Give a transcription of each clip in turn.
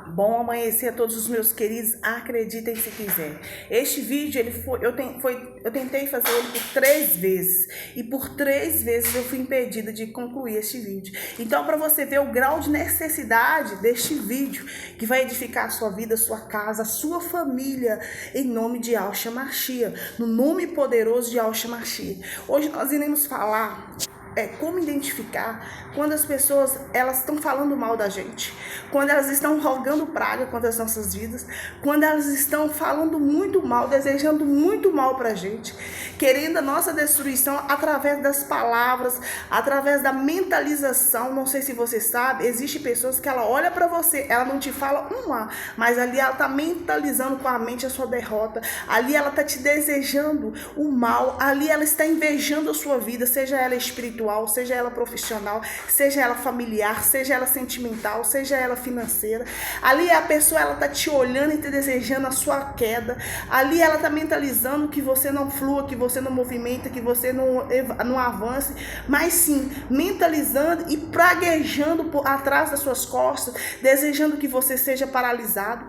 Bom amanhecer a todos os meus queridos, acreditem se quiser. Este vídeo eu tentei fazer ele por 3 vezes e por 3 vezes eu fui impedida de concluir este vídeo. Então, para você ver o grau de necessidade deste vídeo que vai edificar a sua vida, a sua casa, a sua família, em nome de Yahshua Mashiach, no nome poderoso de Yahshua Mashiach. Hoje nós iremos falar como identificar quando as pessoas elas estão falando mal da gente, quando elas estão rogando praga contra as nossas vidas, quando elas estão falando muito mal, desejando muito mal pra gente, querendo a nossa destruição através das palavras, através da mentalização. Não sei se você sabe, existe pessoas que ela olha pra você, ela não te fala um A, mas ali ela tá mentalizando com a mente a sua derrota, ali ela tá te desejando o mal, ali ela está invejando a sua vida, seja ela espiritual, seja ela profissional, seja ela familiar, seja ela sentimental, seja ela financeira. Ali a pessoa ela tá te olhando e te desejando a sua queda. Ali ela tá mentalizando que você não flua, que você não movimenta, que você não avance, mas sim mentalizando e praguejando por atrás das suas costas, desejando que você seja paralisado,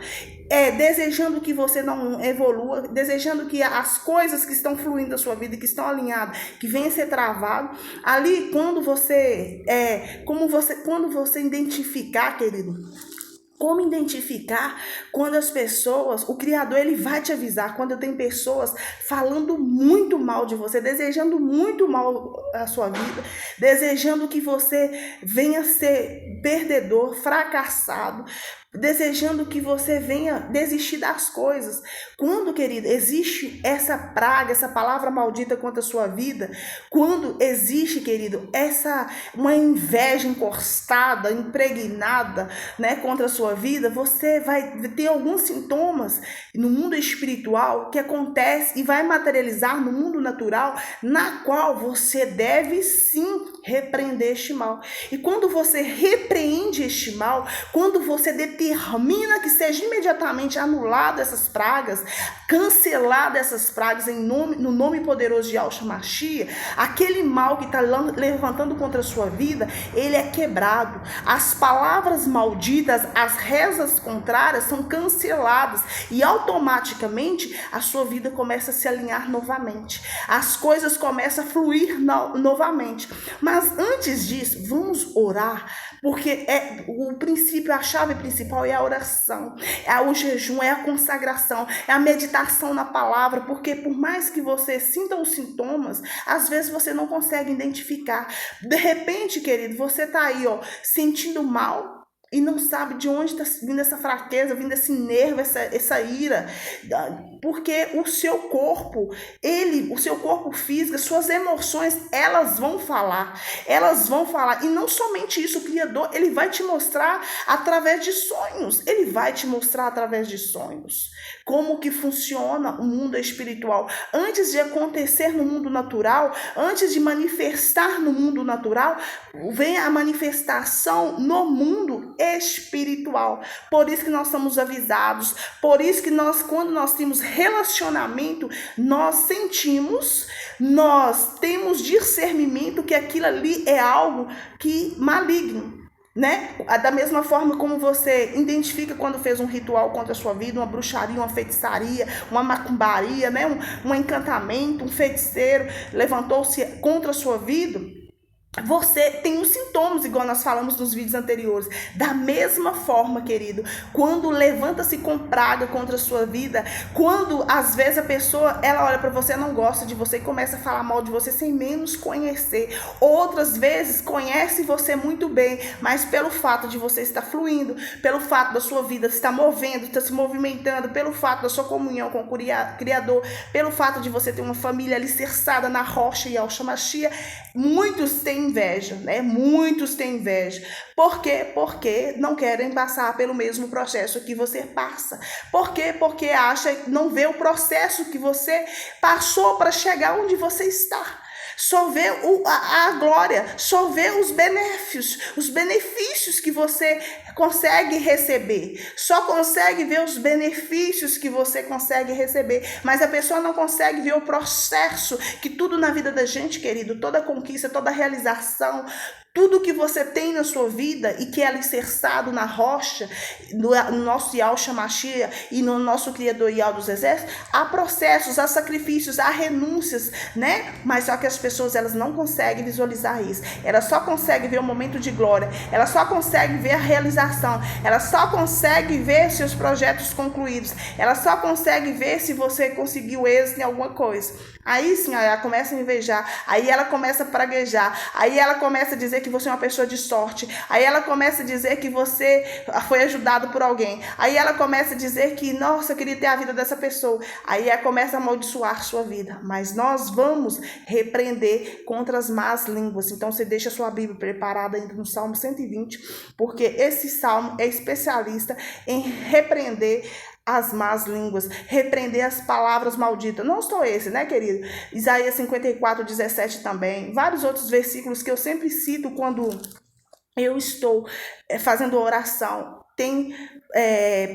desejando que você não evolua, desejando que as coisas que estão fluindo da sua vida, que estão alinhadas, que venham a ser travado. Ali, quando você identificar, querido, como identificar quando as pessoas, o Criador, ele vai te avisar quando tem pessoas falando muito mal de você, desejando muito mal a sua vida, desejando que você venha ser perdedor, fracassado, desejando que você venha desistir das coisas. Quando, querido, existe essa praga, essa palavra maldita contra a sua vida, quando existe, querido, uma inveja encostada, impregnada, né, contra a sua vida, você vai ter alguns sintomas no mundo espiritual que acontece e vai materializar no mundo natural, na qual você deve sim repreender este mal. E quando você repreende este mal, quando você determina que seja imediatamente anulado essas pragas, cancelado essas pragas no nome poderoso de Yahshua Mashiach, aquele mal que está levantando contra a sua vida, ele é quebrado. As palavras malditas, as rezas contrárias são canceladas e automaticamente a sua vida começa a se alinhar novamente. As coisas começam a fluir novamente. Mas antes disso, vamos orar, porque o princípio, a chave principal é a oração, é o jejum, é a consagração, é a meditação na palavra, porque por mais que você sinta os sintomas, às vezes você não consegue identificar. De repente, querido, você está aí, sentindo mal, e não sabe de onde está vindo essa fraqueza, vindo esse nervo, essa ira, porque o seu corpo físico, suas emoções, elas vão falar, e não somente isso, o Criador, ele vai te mostrar através de sonhos, como que funciona o mundo espiritual, antes de acontecer no mundo natural, antes de manifestar no mundo natural, vem a manifestação no mundo espiritual. Por isso que nós somos avisados, por isso que quando nós temos relacionamento, nós sentimos, nós temos discernimento que aquilo ali é algo que maligno, né? Da mesma forma como você identifica quando fez um ritual contra a sua vida, uma bruxaria, uma feitiçaria, uma macumbaria, né? Um encantamento, um feiticeiro levantou-se contra a sua vida, você tem os sintomas, igual nós falamos nos vídeos anteriores. Da mesma forma, querido, quando levanta-se com praga contra a sua vida, quando às vezes a pessoa, ela olha para você, não gosta de você e começa a falar mal de você sem menos conhecer. Outras vezes conhece você muito bem, mas pelo fato de você estar fluindo, pelo fato da sua vida estar movendo, estar se movimentando, pelo fato da sua comunhão com o Criador, pelo fato de você ter uma família alicerçada na rocha e Yahshua Mashiach, muitos têm inveja, né? Muitos têm inveja. Por quê? Porque não querem passar pelo mesmo processo que você passa. Por quê? Porque não vê o processo que você passou para chegar onde você está. Só vê a glória, só vê os benefícios que você consegue receber, só consegue ver os benefícios que você consegue receber, mas a pessoa não consegue ver o processo que tudo na vida da gente, querido, toda conquista, toda realização, tudo que você tem na sua vida e que é alicerçado na rocha, no nosso Yahshua Mashiach e no nosso Criador Yahweh dos Exércitos, há processos, há sacrifícios, há renúncias, né? Mas só que as pessoas, elas não conseguem visualizar isso. Elas só conseguem ver o momento de glória. Elas só conseguem ver a realização. Elas só conseguem ver seus projetos concluídos. Elas só conseguem ver se você conseguiu êxito em alguma coisa. Aí sim, ela começa a invejar. Aí ela começa a praguejar. Aí ela começa a dizer que você é uma pessoa de sorte. Aí ela começa a dizer que você foi ajudado por alguém. Aí ela começa a dizer que, nossa, eu queria ter a vida dessa pessoa. Aí ela começa a amaldiçoar sua vida. Mas nós vamos repreender contra as más línguas. Então você deixa a sua Bíblia preparada ainda no Salmo 120, porque esse salmo é especialista em repreender as más línguas, repreender as palavras malditas. Não só esse, né, querido? Isaías 54, 17 também. Vários outros versículos que eu sempre cito quando eu estou fazendo oração. Tem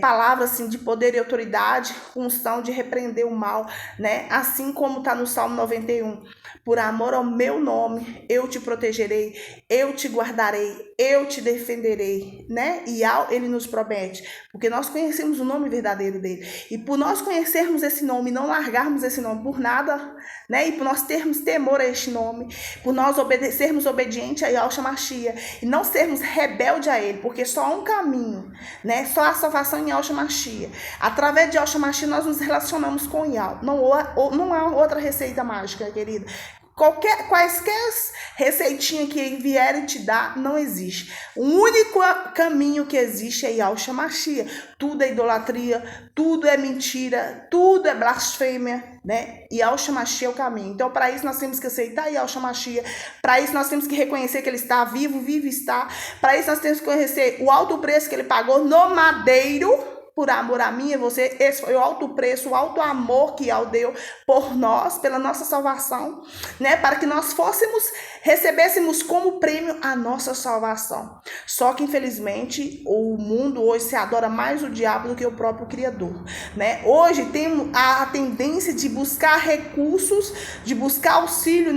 palavras assim, de poder e autoridade, unção de repreender o mal, né? Assim como está no Salmo 91. Por amor ao meu nome, eu te protegerei, eu te guardarei, eu te defenderei, né? E ele nos promete, porque nós conhecemos o nome verdadeiro dele. E por nós conhecermos esse nome, não largarmos esse nome por nada, né? E por nós termos temor a este nome, por nós sermos obedientes a Yahshua Mashiach e não sermos rebelde a ele, porque só há um caminho, né? Só a salvação em Yahshua Mashiach. Através de Yahshua Mashiach nós nos relacionamos com Yahweh. Não há outra receita mágica, querida. Quaisquer receitinha que vierem te dar, não existe. O único caminho que existe é Yahshua Mashiach. Tudo é idolatria, tudo é mentira, tudo é blasfêmia, né? Yahshua Mashiach é o caminho. Então, para isso nós temos que aceitar Yahshua Mashiach. Para isso nós temos que reconhecer que ele está vivo, vivo está. Para isso nós temos que conhecer o alto preço que ele pagou no madeiro, por amor a mim e você. Esse foi o alto preço, o alto amor que Yahweh deu por nós, pela nossa salvação, né? Para que nós recebêssemos como prêmio a nossa salvação. Só que, infelizmente, o mundo hoje se adora mais o diabo do que o próprio Criador, né? Hoje tem a tendência de buscar recursos, de buscar auxílio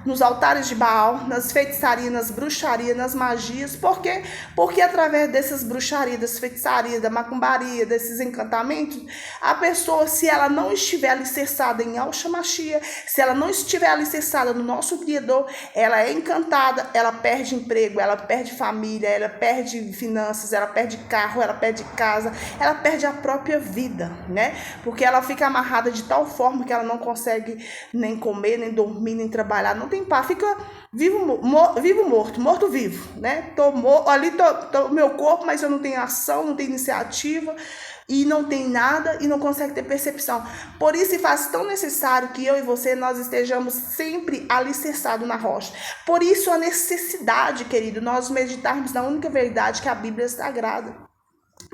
nos altares de Baal, nas feitiçarias, nas bruxarias, nas magias. Por quê? Porque através dessas bruxarias, das feitiçarias, da macumbaria, desses encantamentos, a pessoa, se ela não estiver alicerçada em Yahshua Mashiach, se ela não estiver alicerçada no nosso Criador, ela é encantada, ela perde emprego, ela perde família, ela perde finanças, ela perde carro, ela perde casa, ela perde a própria vida, né? Porque ela fica amarrada de tal forma que ela não consegue nem comer, nem dormir, nem trabalhar, não tem paz, fica vivo morto, morto vivo, né? Tô meu corpo, mas eu não tenho ação, não tenho iniciativa e não tem nada e não consegue ter percepção. Por isso se faz tão necessário que eu e você nós estejamos sempre alicerçados na rocha. Por isso a necessidade, querido, nós meditarmos na única verdade que é a Bíblia Sagrada.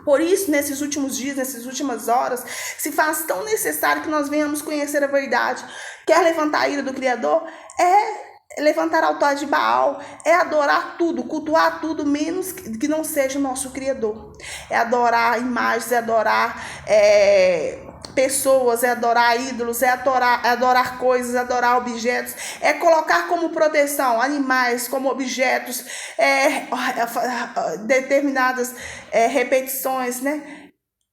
Por isso, nesses últimos dias, nessas últimas horas, se faz tão necessário que nós venhamos conhecer a verdade. Quer levantar a ira do Criador? Levantar altar de Baal, é adorar tudo, cultuar tudo, menos que não seja o nosso Criador. É adorar imagens, é adorar pessoas, é adorar ídolos, é adorar coisas, é adorar objetos, é colocar como proteção animais, como objetos, determinadas repetições, né?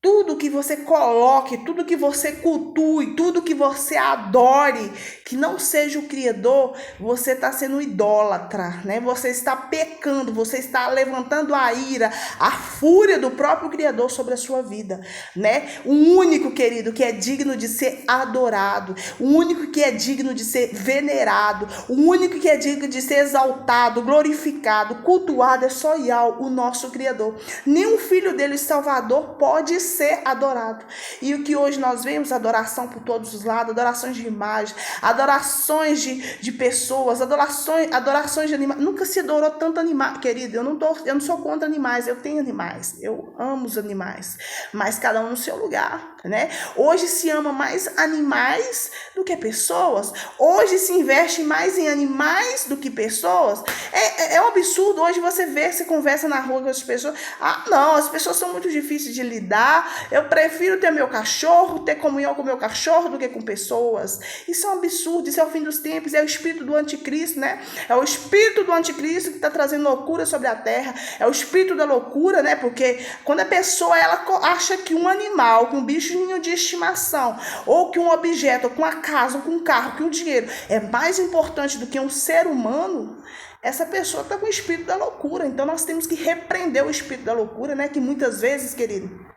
Tudo que você coloque, tudo que você cultue, tudo que você adore, que não seja o Criador, você está sendo idólatra, né? Você está pecando, você está levantando a ira, a fúria do próprio Criador sobre a sua vida, né? O único, querido, que é digno de ser adorado, o único que é digno de ser venerado, o único que é digno de ser exaltado, glorificado, cultuado é só Yahweh, o nosso Criador. Nenhum filho dele, Salvador, pode ser adorado. E o que hoje nós vemos, adoração por todos os lados, adorações de imagem, adorações de pessoas, adorações de animais. Nunca se adorou tanto animal, querido. Eu não sou contra animais, eu tenho animais, eu amo os animais, mas cada um no seu lugar, né? Hoje se ama mais animais do que pessoas. Hoje se investe mais em animais do que pessoas. É um absurdo. Hoje você conversa na rua com as pessoas. Ah, não, as pessoas são muito difíceis de lidar. Eu prefiro ter meu cachorro, ter comunhão com meu cachorro do que com pessoas. Isso é um absurdo. Isso é o fim dos tempos. É o espírito do anticristo, né? É o espírito do anticristo que está trazendo loucura sobre a terra. É o espírito da loucura, né? Porque quando a pessoa ela acha que um animal, que um bichinho de estimação, ou que um objeto, ou que uma casa, ou que um carro, que um dinheiro é mais importante do que um ser humano, essa pessoa está com o espírito da loucura. Então nós temos que repreender o espírito da loucura, né? Que muitas vezes, querido,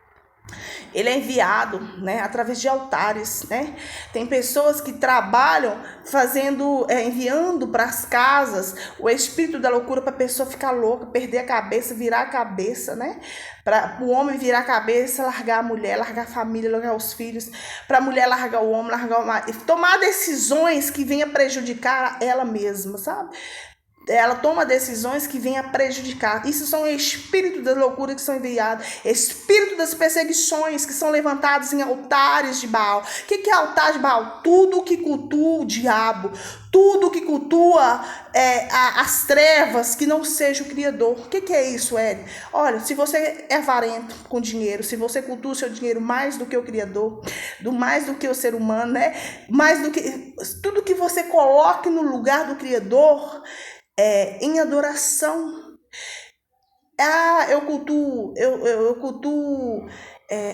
ele é enviado, né, através de altares, né? Tem pessoas que trabalham enviando para as casas o espírito da loucura para a pessoa ficar louca, perder a cabeça, virar a cabeça, né? Para o homem virar a cabeça, largar a mulher, largar a família, largar os filhos, para a mulher largar o homem, largar o marido, tomar decisões que venham prejudicar ela mesma, sabe? Ela toma decisões que vêm a prejudicar. Isso são espíritos da loucura que são enviados, espírito das perseguições que são levantados em altares de Baal. O que é altar de Baal? Tudo que cultua o diabo, tudo que cultua as trevas, que não seja o Criador. O que é isso, Ed? Olha, se você é avarento com dinheiro, se você cultua o seu dinheiro mais do que o Criador, mais do que o ser humano, né? Mais do que tudo que você coloque no lugar do Criador, em adoração. Eu cultuo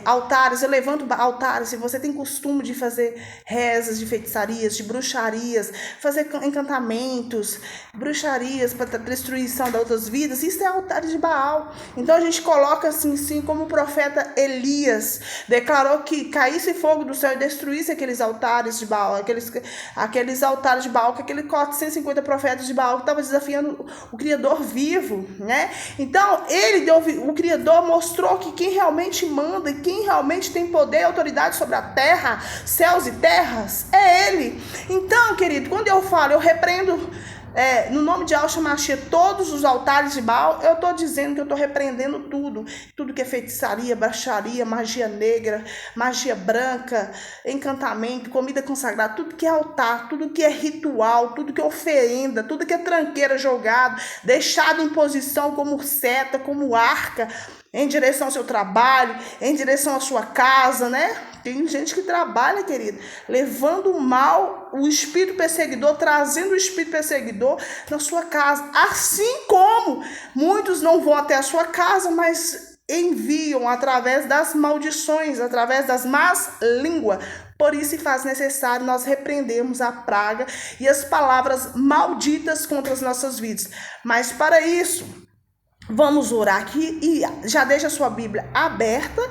altares, eu levanto altares. Se você tem costume de fazer rezas de feitiçarias, de bruxarias, fazer encantamentos, bruxarias para destruição de outras vidas, isso é altar de Baal. Então a gente coloca assim como o profeta Elias declarou que caísse fogo do céu e destruísse aqueles altares de Baal, aqueles altares de Baal, que aquele 450 profetas de Baal que estavam desafiando o Criador vivo, né? Então o Criador mostrou que quem realmente manda e quem realmente tem poder e autoridade sobre a terra, céus e terras, é Ele. Então, querido, quando eu falo, eu repreendo no nome de Yahshua Mashiach todos os altares de Baal, eu estou dizendo que eu estou repreendendo tudo que é feitiçaria, bruxaria, magia negra, magia branca, encantamento, comida consagrada, tudo que é altar, tudo que é ritual, tudo que é oferenda, tudo que é tranqueira jogado, deixado em posição como seta, como arca, em direção ao seu trabalho, em direção à sua casa, né? Tem gente que trabalha, querido, levando o mal, o espírito perseguidor, trazendo o espírito perseguidor na sua casa. Assim como muitos não vão até a sua casa, mas enviam através das maldições, através das más línguas. Por isso se faz necessário nós repreendermos a praga e as palavras malditas contra as nossas vidas. Mas para isso, vamos orar aqui e já deixa a sua Bíblia aberta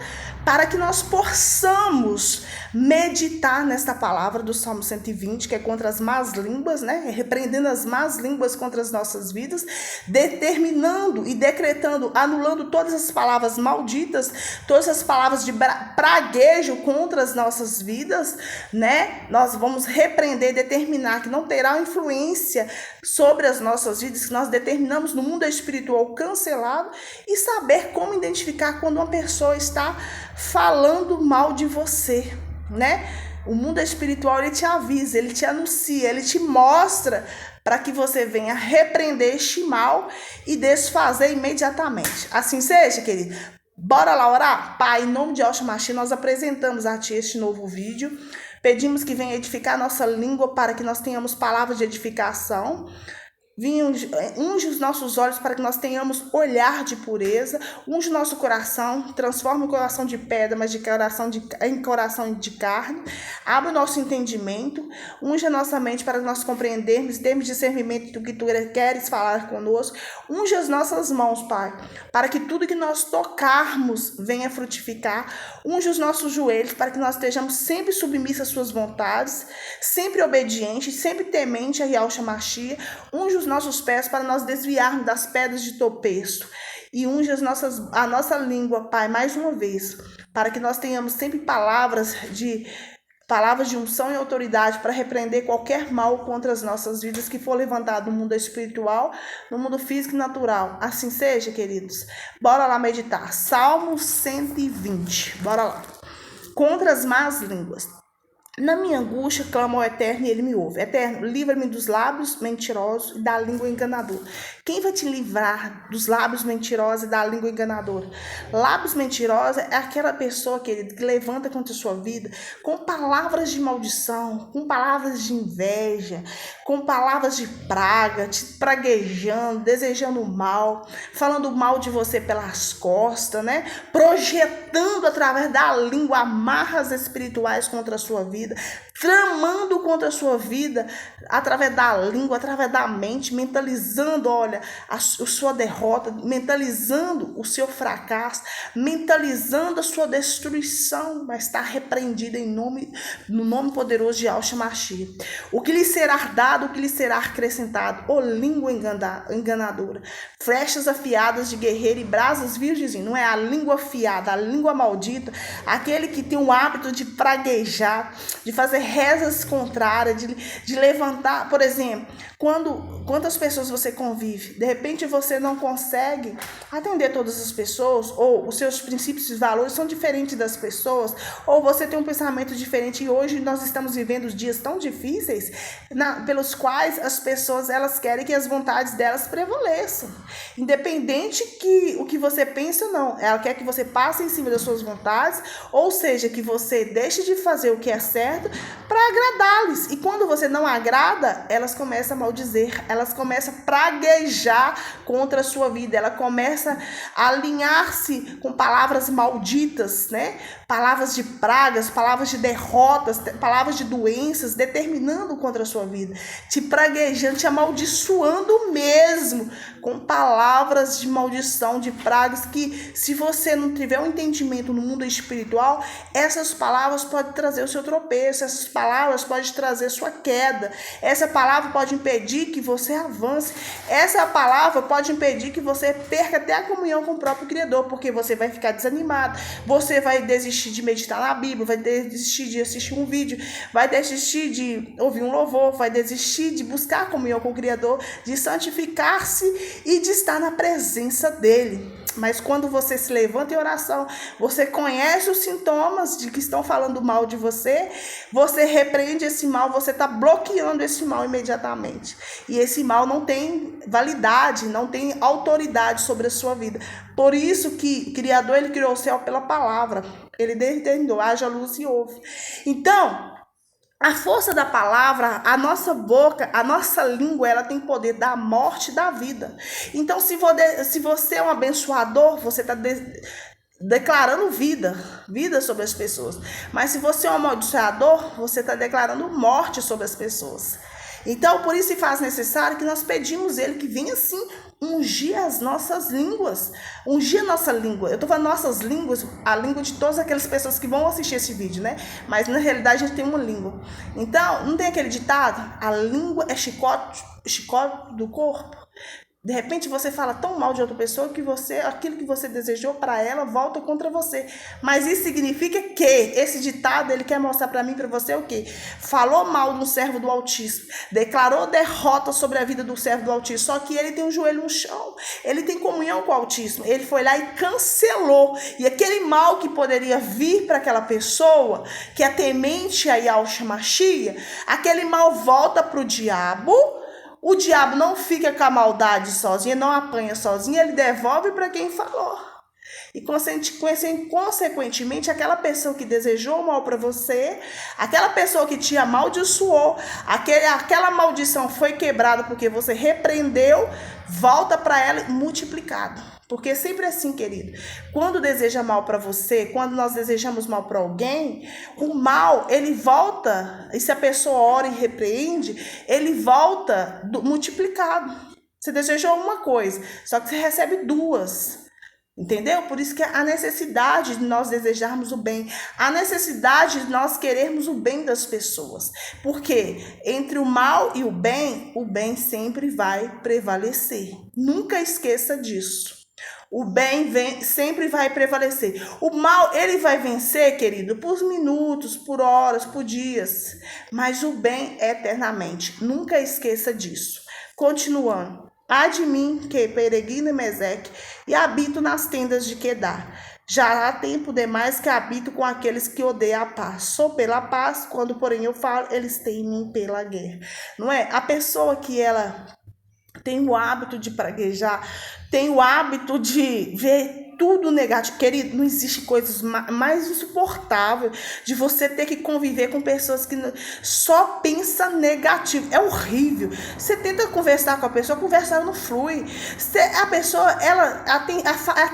para que nós possamos meditar nesta palavra do Salmo 120, que é contra as más línguas, né? Repreendendo as más línguas contra as nossas vidas, determinando e decretando, anulando todas as palavras malditas, todas as palavras de praguejo contra as nossas vidas, né? Nós vamos repreender e determinar que não terá influência sobre as nossas vidas, que nós determinamos no mundo espiritual cancelado, e saber como identificar quando uma pessoa está falando mal de você, né? O mundo espiritual, ele te avisa, ele te anuncia, ele te mostra para que você venha repreender este mal e desfazer imediatamente. Assim seja, querido. Bora lá orar? Pai, em nome de Yahshua Mashiach, nós apresentamos a Ti este novo vídeo. Pedimos que venha edificar nossa língua para que nós tenhamos palavras de edificação. Unge os nossos olhos para que nós tenhamos olhar de pureza. Unge o nosso coração, transforma o coração de pedra, mas em coração de carne. Abre o nosso entendimento. Unge a nossa mente para que nós compreendermos, termos discernimento do que Tu queres falar conosco. Unge as nossas mãos, Pai, para que tudo que nós tocarmos venha frutificar. Unge os nossos joelhos para que nós estejamos sempre submissos às Suas vontades, sempre obedientes, sempre temente a Yahshua Mashiach. Unge os nossos pés para nós desviarmos das pedras de tropeço. E unge a nossa língua, Pai, mais uma vez, para que nós tenhamos sempre palavras de unção e autoridade para repreender qualquer mal contra as nossas vidas que for levantado no mundo espiritual, no mundo físico e natural. Assim seja, queridos. Bora lá meditar. Salmo 120. Bora lá. Contra as más línguas. Na minha angústia, clamo ao Eterno e Ele me ouve. Eterno, livra-me dos lábios mentirosos e da língua enganadora. Quem vai te livrar dos lábios mentirosos e da língua enganadora? Lábios mentirosos é aquela pessoa, querido, que levanta contra a sua vida com palavras de maldição, com palavras de inveja, com palavras de praga, te praguejando, desejando mal, falando mal de você pelas costas, né? Projetando através da língua amarras espirituais contra a sua vida, tramando contra a sua vida através da língua, através da mente, mentalizando, olha, a sua derrota, mentalizando o seu fracasso, mentalizando a sua destruição, mas está repreendida no nome poderoso de Yahshua Mashiach. O que lhe será dado, o que lhe será acrescentado, ô língua enganadora, flechas afiadas de guerreiro e brasas virgens, não é a língua afiada, a língua maldita, aquele que tem o hábito de praguejar, de fazer rezas contrárias, de levantar, por exemplo, quantas pessoas você convive, de repente você não consegue atender todas as pessoas, ou os seus princípios e valores são diferentes das pessoas, ou você tem um pensamento diferente, e hoje nós estamos vivendo dias tão difíceis, pelos quais as pessoas, elas querem que as vontades delas prevaleçam, independente que o que você pensa ou não, ela quer que você passe em cima das suas vontades, ou seja, que você deixe de fazer o que é certo para agradá-los. E quando você não agrada, elas começam a maldizer, elas começam a praguejar contra a sua vida, ela começa a alinhar-se com palavras malditas, né? Palavras de pragas, palavras de derrotas, palavras de doenças, determinando contra a sua vida, te praguejando, te amaldiçoando mesmo, com palavras de maldição, de pragas, que se você não tiver um entendimento no mundo espiritual, essas palavras podem trazer o seu tropeço, essas palavras podem trazer sua queda, essa palavra pode impedir que você avance, essa palavra pode impedir que você perca até a comunhão com o próprio Criador, porque você vai ficar desanimado, você vai desistir de meditar na Bíblia, vai desistir de assistir um vídeo, vai desistir de ouvir um louvor, vai desistir de buscar a comunhão com o Criador, de santificar-se e de estar na presença dele. Mas quando você se levanta em oração, você conhece os sintomas de que estão falando mal de você, você repreende esse mal, você está bloqueando esse mal imediatamente. E esse mal não tem validade, não tem autoridade sobre a sua vida. Por isso que o Criador, ele criou o céu pela palavra. Ele determinou, haja luz e houve. Então, a força da palavra, a nossa boca, a nossa língua, ela tem poder da morte e da vida. Então, se você é um abençoador, você está declarando vida sobre as pessoas. Mas se você é um amaldiçoador, você está declarando morte sobre as pessoas. Então, por isso se faz necessário que nós pedimos ele que venha assim ungir as nossas línguas, ungir a nossa língua. Eu estou falando nossas línguas, a língua de todas aquelas pessoas que vão assistir esse vídeo, né? Mas na realidade a gente tem uma língua. Então, não tem aquele ditado? A língua é chicote do corpo. De repente você fala tão mal de outra pessoa que aquilo que você desejou para ela volta contra você. Mas isso significa que esse ditado, ele quer mostrar para mim e para você o quê? Falou mal do servo do Altíssimo, declarou derrota sobre a vida do servo do Altíssimo, só que ele tem um joelho no chão, ele tem comunhão com o Altíssimo, ele foi lá e cancelou. E aquele mal que poderia vir para aquela pessoa, que é temente a Yahshua Mashiach, aquele mal volta para o diabo. O diabo não fica com a maldade sozinho, não apanha sozinho, ele devolve para quem falou. E consequentemente, aquela pessoa que desejou mal para você, aquela pessoa que te amaldiçoou, aquela maldição foi quebrada porque você repreendeu, volta para ela multiplicado. Porque sempre assim, querido, quando deseja mal para você, quando nós desejamos mal para alguém, o mal, ele volta, e se a pessoa ora e repreende, ele volta multiplicado. Você desejou uma coisa, só que você recebe duas. Entendeu? Por isso que a necessidade de nós desejarmos o bem, a necessidade de nós querermos o bem das pessoas. Porque entre o mal e o bem sempre vai prevalecer. Nunca esqueça disso. O bem sempre vai prevalecer. O mal, ele vai vencer, querido, por minutos, por horas, por dias. Mas o bem é eternamente. Nunca esqueça disso. Continuando. Há de mim que peregrino em Meseque e habito nas tendas de Quedar. Já há tempo demais que habito com aqueles que odeiam a paz. Sou pela paz, quando porém eu falo, eles temem pela guerra. Não é? A pessoa que ela tem o hábito de praguejar, tem o hábito de ver tudo negativo. Querido, não existe coisas mais insuportável de você ter que conviver com pessoas que só pensam negativo. É horrível. Você tenta conversar com a pessoa, conversar não flui. A pessoa, ela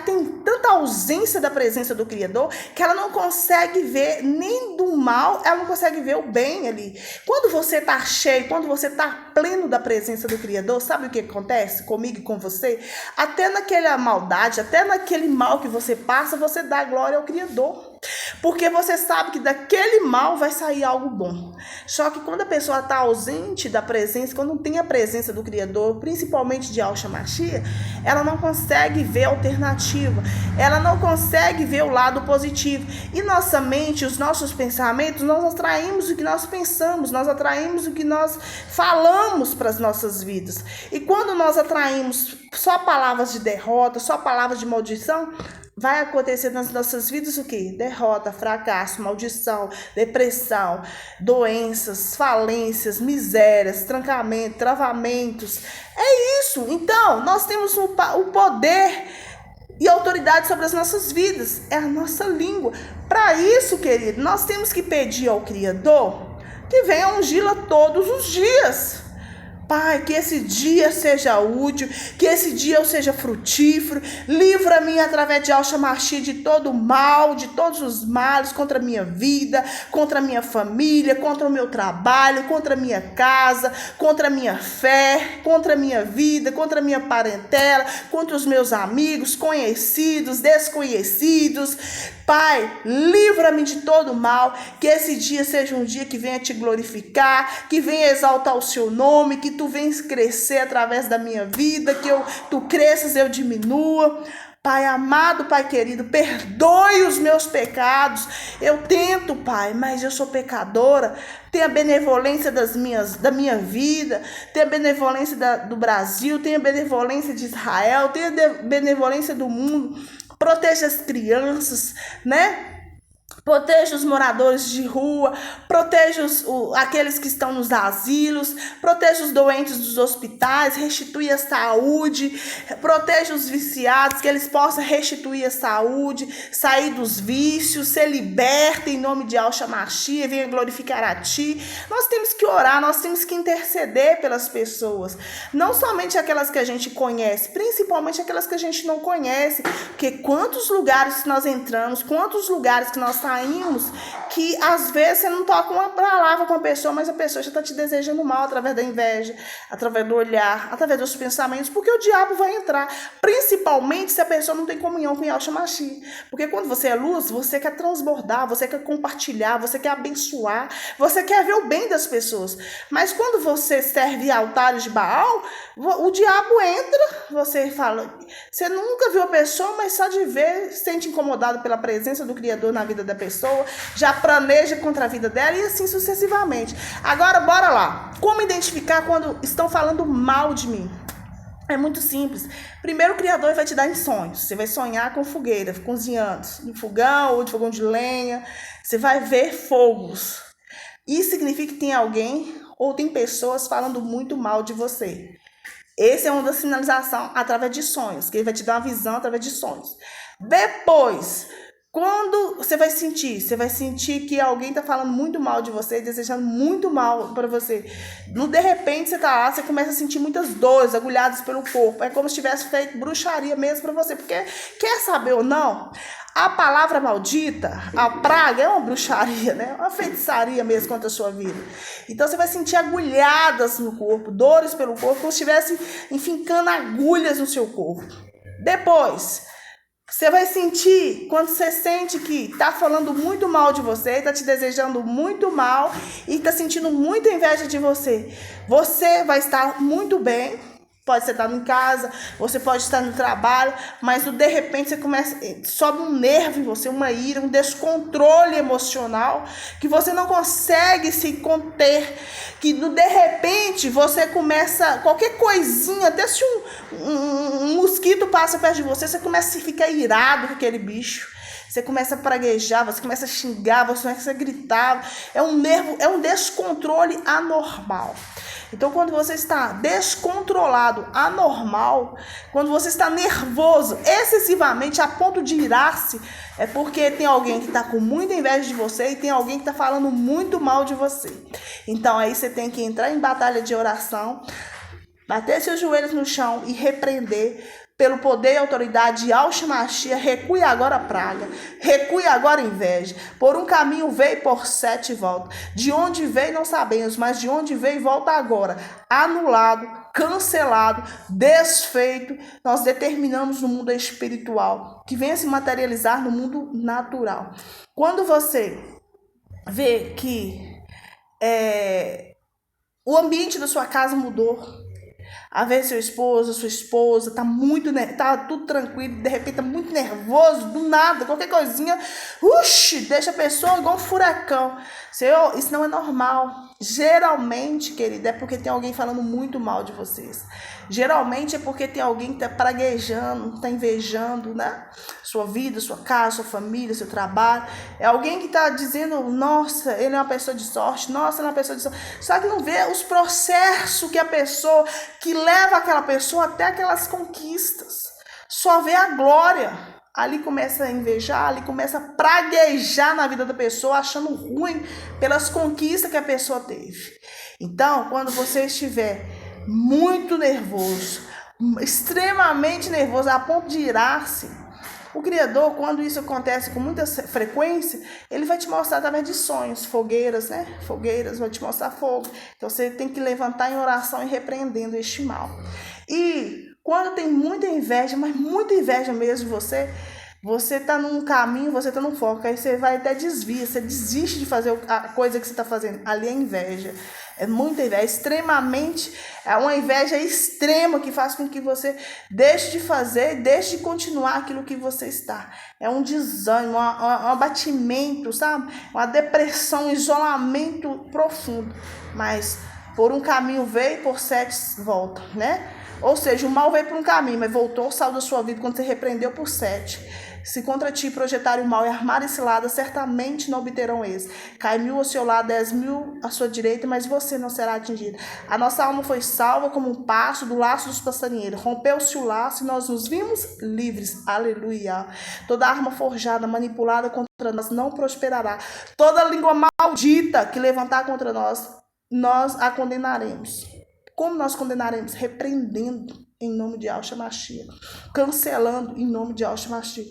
tem tanta ausência da presença do Criador que ela não consegue ver nem do mal, ela não consegue ver o bem ali. Quando você está cheio, quando você está pleno da presença do Criador, sabe o que acontece comigo e com você? Até naquela maldade, até naquele mal que você passa, você dá glória ao Criador. Porque você sabe que daquele mal vai sair algo bom. Só que quando a pessoa está ausente da presença, quando não tem a presença do Criador, principalmente de Yahshua Mashiach, ela não consegue ver a alternativa. Ela não consegue ver o lado positivo. E nossa mente, os nossos pensamentos, nós atraímos o que nós pensamos, nós atraímos o que nós falamos para as nossas vidas. E quando nós atraímos só palavras de derrota, só palavras de maldição, vai acontecer nas nossas vidas o quê? Derrota, fracasso, maldição, depressão, doenças, falências, misérias, trancamento, travamentos. É isso. Então, nós temos o poder e autoridade sobre as nossas vidas. É a nossa língua. Para isso, querido, nós temos que pedir ao Criador que venha ungí-la todos os dias. Pai, que esse dia seja útil, que esse dia eu seja frutífero, livra-me através de Yahshua Mashiach de todo o mal, de todos os males contra a minha vida, contra a minha família, contra o meu trabalho, contra a minha casa, contra a minha fé, contra a minha vida, contra a minha parentela, contra os meus amigos, conhecidos, desconhecidos. Pai, livra-me de todo o mal, que esse dia seja um dia que venha te glorificar, que venha exaltar o seu nome, que tu venhas crescer através da minha vida, que tu cresças, eu diminua. Pai amado, Pai querido, perdoe os meus pecados. Eu tento, Pai, mas eu sou pecadora. Tenha benevolência da minha vida, tenha benevolência do Brasil, tenha benevolência de Israel, tenha benevolência do mundo. Proteja as crianças, né? Proteja os moradores de rua, proteja aqueles que estão nos asilos, proteja os doentes dos hospitais, restitui a saúde, proteja os viciados, que eles possam restituir a saúde, sair dos vícios, ser liberta em nome de Yahshua Mashiach, venha glorificar a Ti. Nós temos que orar, nós temos que interceder pelas pessoas, não somente aquelas que a gente conhece, principalmente aquelas que a gente não conhece, porque quantos lugares nós entramos, quantos lugares que nós saímos, que às vezes você não toca uma palavra com a pessoa, mas a pessoa já está te desejando mal através da inveja, através do olhar, através dos pensamentos, porque o diabo vai entrar, principalmente se a pessoa não tem comunhão com Yahshua Mashiach. Porque quando você é luz, você quer transbordar, você quer compartilhar, você quer abençoar, você quer ver o bem das pessoas. Mas quando você serve altares de Baal, o diabo entra, você fala, você nunca viu a pessoa, mas só de ver, se sente incomodado pela presença do Criador na vida da pessoa, já planeja contra a vida dela e assim sucessivamente. Agora, bora lá. Como identificar quando estão falando mal de mim? É muito simples. Primeiro, o Criador vai te dar em sonhos. Você vai sonhar com fogueira, cozinhando, no fogão ou de fogão de lenha. Você vai ver fogos. Isso significa que tem alguém ou tem pessoas falando muito mal de você. Essa é uma das sinalizações através de sonhos, que ele vai te dar uma visão através de sonhos. Depois, quando você vai sentir que alguém está falando muito mal de você, desejando muito mal para você. De repente, você está lá, você começa a sentir muitas dores, agulhadas pelo corpo. É como se tivesse feito bruxaria mesmo para você. Porque, quer saber ou não, a palavra maldita, a praga, é uma bruxaria, né? Uma feitiçaria mesmo contra a sua vida. Então, você vai sentir agulhadas no corpo, dores pelo corpo, como se estivesse enfincando agulhas no seu corpo. Depois, Você vai sentir, quando você sente que tá falando muito mal de você, tá te desejando muito mal e tá sentindo muita inveja de você, você vai estar muito bem. Pode você estar em casa, você pode estar no trabalho, mas de repente você começa, sobe um nervo em você, uma ira, um descontrole emocional, que você não consegue se conter, que de repente você começa, qualquer coisinha, até se um mosquito passa perto de você, você começa a ficar irado com aquele bicho. Você começa a praguejar, você começa a xingar, você começa a gritar. É um nervo, é um descontrole anormal. Então, quando você está descontrolado, anormal, quando você está nervoso excessivamente a ponto de irar-se, é porque tem alguém que está com muita inveja de você e tem alguém que está falando muito mal de você. Então, aí você tem que entrar em batalha de oração, bater seus joelhos no chão e repreender pelo poder e autoridade de Yahshua Mashiach. Recue agora a praga, recue agora a inveja. Por um caminho veio e por 7 volta. De onde veio não sabemos, mas de onde veio volta agora. Anulado, cancelado, desfeito. Nós determinamos no mundo espiritual, que venha se materializar no mundo natural. Quando você vê que o ambiente da sua casa mudou, às vezes seu esposo, sua esposa, tá tudo tranquilo, de repente tá muito nervoso, do nada, qualquer coisinha, deixa a pessoa igual um furacão. Isso não é normal. Geralmente, querida, é porque tem alguém falando muito mal de vocês. Geralmente é porque tem alguém que tá praguejando, tá invejando, né? Sua vida, sua casa, sua família, seu trabalho. É alguém que tá dizendo, nossa, ele é uma pessoa de sorte, nossa, ele é uma pessoa de sorte. Só que não vê os processos que a pessoa, que leva aquela pessoa até aquelas conquistas. Só vê a glória. Ali começa a invejar, ali começa a praguejar na vida da pessoa, achando ruim pelas conquistas que a pessoa teve. Então, quando você estiver muito nervoso, extremamente nervoso, a ponto de irar-se, o Criador, quando isso acontece com muita frequência, ele vai te mostrar através de sonhos, fogueiras, né? Fogueiras, vai te mostrar fogo. Então, você tem que levantar em oração e repreendendo este mal. E quando tem muita inveja, mas muita inveja mesmo de você está num caminho, você está num foco, aí você vai até desvia, você desiste de fazer a coisa que você está fazendo. Ali é inveja, é muita inveja, extremamente, é uma inveja extrema que faz com que você deixe de fazer, deixe de continuar aquilo que você está. É um desânimo, um abatimento, sabe? Uma depressão, um isolamento profundo. Mas por um caminho veio, por 7 volta, né? Ou seja, o mal veio por um caminho, mas voltou, saiu da sua vida quando você repreendeu por 7. Se contra ti projetarem o mal e armarem cilada, certamente não obterão êxito. Cai 1000 ao seu lado, 10.000 à sua direita, mas você não será atingido. A nossa alma foi salva como um passo do laço dos passarinheiros. Rompeu-se o laço e nós nos vimos livres. Aleluia. Toda arma forjada, manipulada contra nós não prosperará. Toda língua maldita que levantar contra nós, nós a condenaremos. Como nós condenaremos? Repreendendo em nome de Yahshua Mashiach, cancelando em nome de Yahshua Mashiach.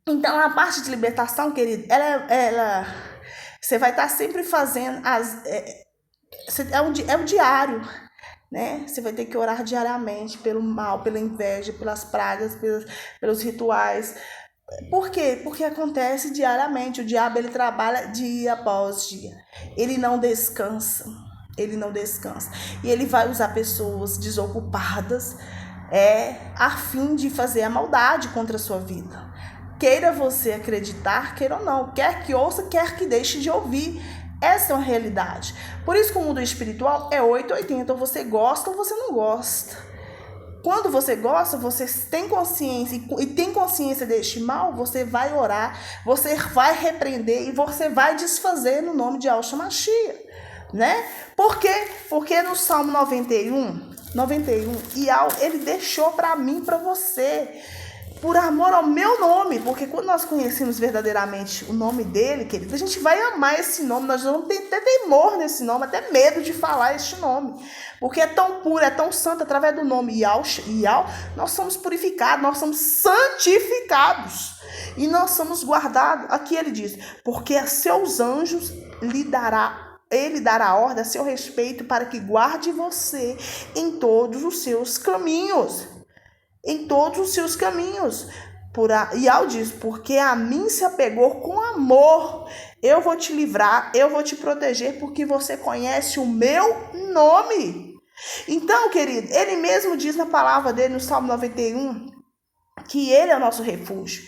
Então, a parte de libertação, querido, você vai estar sempre fazendo é o diário, né? Você vai ter que orar diariamente pelo mal, pela inveja, pelas pragas, pelos rituais. Por quê? Porque acontece diariamente. O diabo, ele trabalha dia após dia. Ele não descansa. Ele não descansa. E ele vai usar pessoas desocupadas a fim de fazer a maldade contra a sua vida. Queira você acreditar, queira ou não. Quer que ouça, quer que deixe de ouvir. Essa é uma realidade. Por isso que o mundo espiritual é 880. Ou você gosta ou você não gosta. Quando você gosta, você tem consciência e tem consciência deste mal, você vai orar, você vai repreender e você vai desfazer no nome de Yahshua Mashiach. Né? Por quê? Porque no Salmo 91, ele deixou para mim, para você, por amor ao meu nome, porque quando nós conhecemos verdadeiramente o nome dele, querido, a gente vai amar esse nome, nós vamos ter até temor nesse nome, até medo de falar este nome, porque é tão puro, é tão santo, através do nome Yahweh, nós somos purificados, nós somos santificados, e nós somos guardados. Aqui ele diz, porque a seus anjos ele dará ordem a seu respeito para que guarde você em todos os seus caminhos. Em todos os seus caminhos. E ao diz, porque a mim se apegou com amor, eu vou te livrar, eu vou te proteger, porque você conhece o meu nome. Então, querido, ele mesmo diz na palavra dele, no Salmo 91, que ele é o nosso refúgio,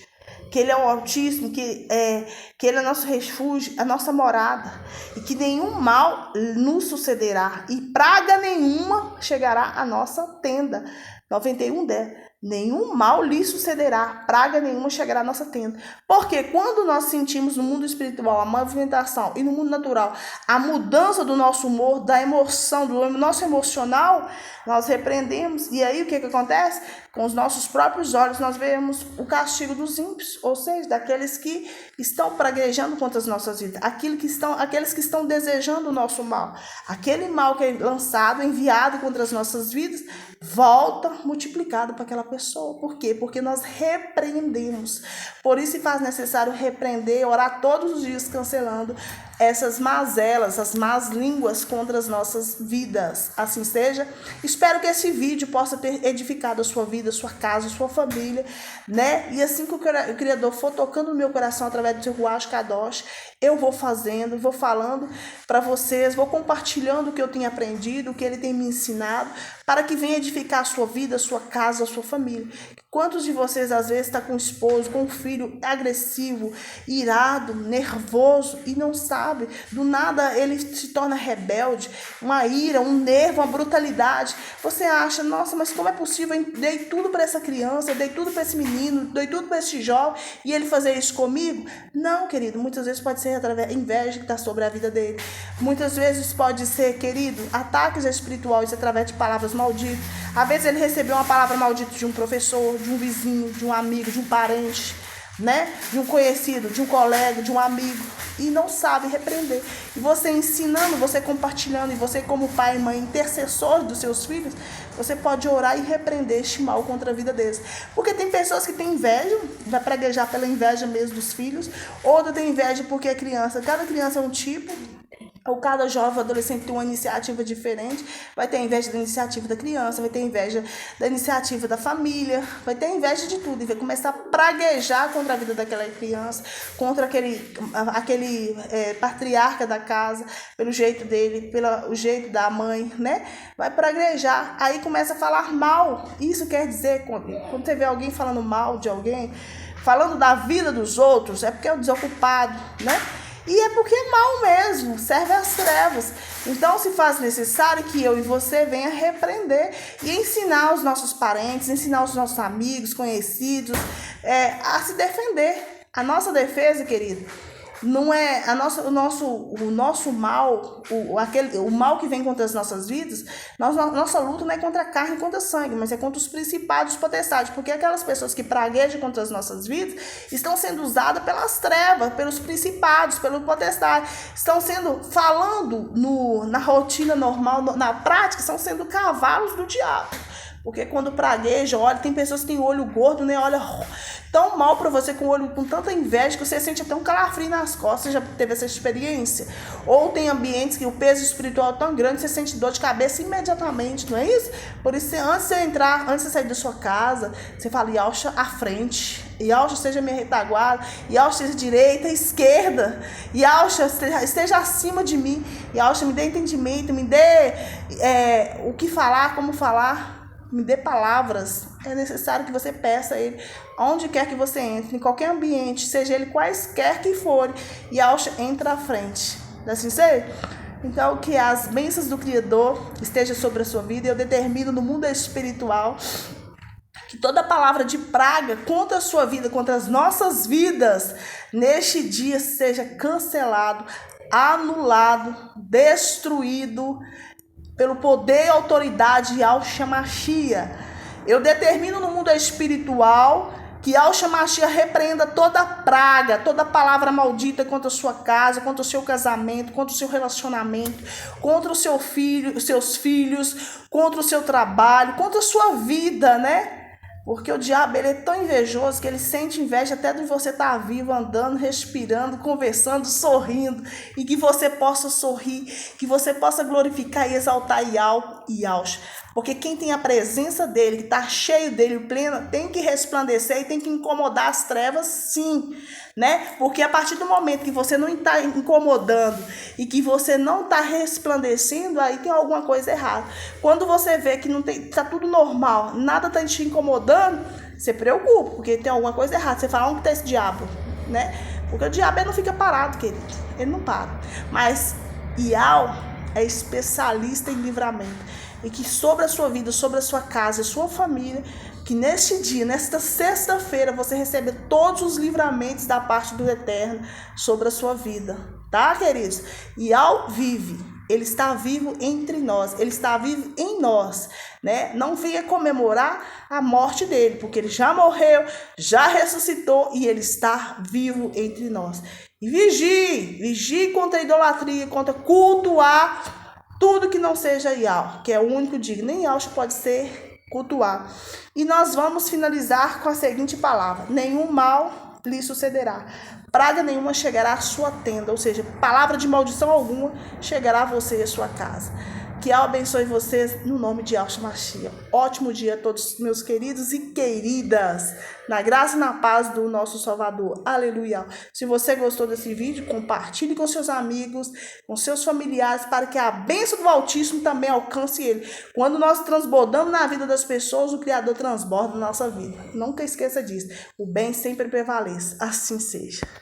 que ele é o Altíssimo, que ele é o nosso refúgio, a nossa morada, e que nenhum mal nos sucederá, e praga nenhuma chegará à nossa tenda. 91:10. Nenhum mal lhe sucederá, praga nenhuma chegará à nossa tenda. Porque quando nós sentimos no mundo espiritual a movimentação e no mundo natural a mudança do nosso humor, da emoção, do nosso emocional, nós repreendemos. E aí o que acontece? Com os nossos próprios olhos nós vemos o castigo dos ímpios, ou seja, daqueles que estão praguejando contra as nossas vidas, aqueles que estão desejando o nosso mal. Aquele mal que é lançado, enviado contra as nossas vidas, volta multiplicado para aquela pessoa. Por quê? Porque nós repreendemos. Por isso se faz necessário repreender, orar todos os dias cancelando essas mazelas, as más línguas contra as nossas vidas. Assim seja. Espero que esse vídeo possa ter edificado a sua vida, a sua casa, a sua família, né? E assim que o Criador for tocando no meu coração através do seu Ruach Kadosh, eu vou fazendo, vou falando para vocês, vou compartilhando o que eu tenho aprendido, o que ele tem me ensinado, para que venha edificar a sua vida, a sua casa, a sua família. Quantos de vocês às vezes está com um esposo, com um filho agressivo, irado, nervoso e não sabe, do nada ele se torna rebelde, uma ira, um nervo, uma brutalidade. Você acha, nossa, mas como é possível? Eu dei tudo para essa criança, eu dei tudo para esse menino, dei tudo para esse jovem e ele fazer isso comigo? Não, querido, muitas vezes pode ser através da inveja que está sobre a vida dele. Muitas vezes pode ser, querido, ataques espirituais através de palavras malditas. Às vezes ele recebeu uma palavra maldita de um professor, de um vizinho, de um amigo, de um parente, né? De um conhecido, de um colega, de um amigo, e não sabe repreender. E você ensinando, você compartilhando, e você como pai e mãe, intercessor dos seus filhos, você pode orar e repreender este mal contra a vida deles. Porque tem pessoas que têm inveja, vai praguejar pela inveja mesmo dos filhos, outra tem inveja porque é criança. Cada criança é um tipo, ou cada jovem adolescente tem uma iniciativa diferente, vai ter inveja da iniciativa da criança, vai ter inveja da iniciativa da família, vai ter inveja de tudo, e vai começar a praguejar contra a vida daquela criança, contra aquele patriarca da casa, pelo jeito dele, pelo jeito da mãe, né? Vai praguejar, aí começa a falar mal. Isso quer dizer, quando você vê alguém falando mal de alguém, falando da vida dos outros, é porque é um desocupado, né? E é porque é mal mesmo, serve às trevas. Então se faz necessário que eu e você venha repreender e ensinar os nossos parentes, ensinar os nossos amigos, conhecidos, a se defender. A nossa defesa, querido, não é o nosso mal, o mal que vem contra as nossas vidas. Nossa luta não é contra a carne e contra sangue, mas é contra os principados, os potestades, porque aquelas pessoas que praguejam contra as nossas vidas estão sendo usadas pelas trevas, pelos principados, pelo potestade, estão sendo, falando na rotina normal, na prática, estão sendo cavalos do diabo. Porque quando pragueja, olha, tem pessoas que têm olho gordo, né? Olha tão mal para você, com o olho com tanta inveja, que você sente até um calafrio nas costas. Você já teve essa experiência? Ou tem ambientes que o peso espiritual é tão grande, você sente dor de cabeça imediatamente, não é isso? Por isso, antes de você sair da sua casa, você fala, Yalcha à frente, Yalcha seja minha retaguarda, Yalcha seja direita, esquerda, Yalcha esteja acima de mim, Yalcha me dê entendimento, me dê o que falar, como falar, me dê palavras. É necessário que você peça a ele, onde quer que você entre, em qualquer ambiente, seja ele quaisquer que forem, e entra à frente. Não é assim seja? Então, que as bênçãos do Criador estejam sobre a sua vida. Eu determino no mundo espiritual que toda palavra de praga contra a sua vida, contra as nossas vidas, neste dia seja cancelado, anulado, destruído pelo poder e autoridade de Yahshua Mashiach. Eu determino no mundo espiritual que Yahshua Mashiach repreenda toda praga, toda palavra maldita contra a sua casa, contra o seu casamento, contra o seu relacionamento, contra o seu filho, os seus filhos, contra o seu trabalho, contra a sua vida, né? Porque o diabo ele é tão invejoso que ele sente inveja até de você estar vivo, andando, respirando, conversando, sorrindo. E que você possa sorrir, que você possa glorificar e exaltar Yahshua. Porque quem tem a presença dele, que está cheio dele, plena, tem que resplandecer e tem que incomodar as trevas, sim. Né? Porque a partir do momento que você não está incomodando e que você não está resplandecendo, aí tem alguma coisa errada. Quando você vê que não tem, tá tudo normal, nada está te incomodando, você preocupa, porque tem alguma coisa errada. Você fala, onde está esse diabo? Né? Porque o diabo ele não fica parado, querido. Ele não para. Mas Yahweh é especialista em livramento. E que sobre a sua vida, sobre a sua casa, a sua família, que neste dia, nesta sexta-feira, você receba todos os livramentos da parte do Eterno sobre a sua vida. Tá, queridos? Yahweh vive. Ele está vivo entre nós. Ele está vivo em nós. Né? Não venha comemorar a morte dele, porque ele já morreu, já ressuscitou e ele está vivo entre nós. E vigie contra a idolatria, contra cultuar tudo que não seja Yahweh, que é o único digno. Nem Yahweh pode ser cultuado. E nós vamos finalizar com a seguinte palavra: nenhum mal lhe sucederá. Praga nenhuma chegará à sua tenda. Ou seja, palavra de maldição alguma chegará a você e a sua casa. Que Yahweh abençoe vocês no nome de Yahshua Mashiach. Ótimo dia a todos, meus queridos e queridas. Na graça e na paz do nosso Salvador. Aleluia. Se você gostou desse vídeo, compartilhe com seus amigos, com seus familiares, para que a bênção do Altíssimo também alcance ele. Quando nós transbordamos na vida das pessoas, o Criador transborda na nossa vida. Nunca esqueça disso. O bem sempre prevalece. Assim seja.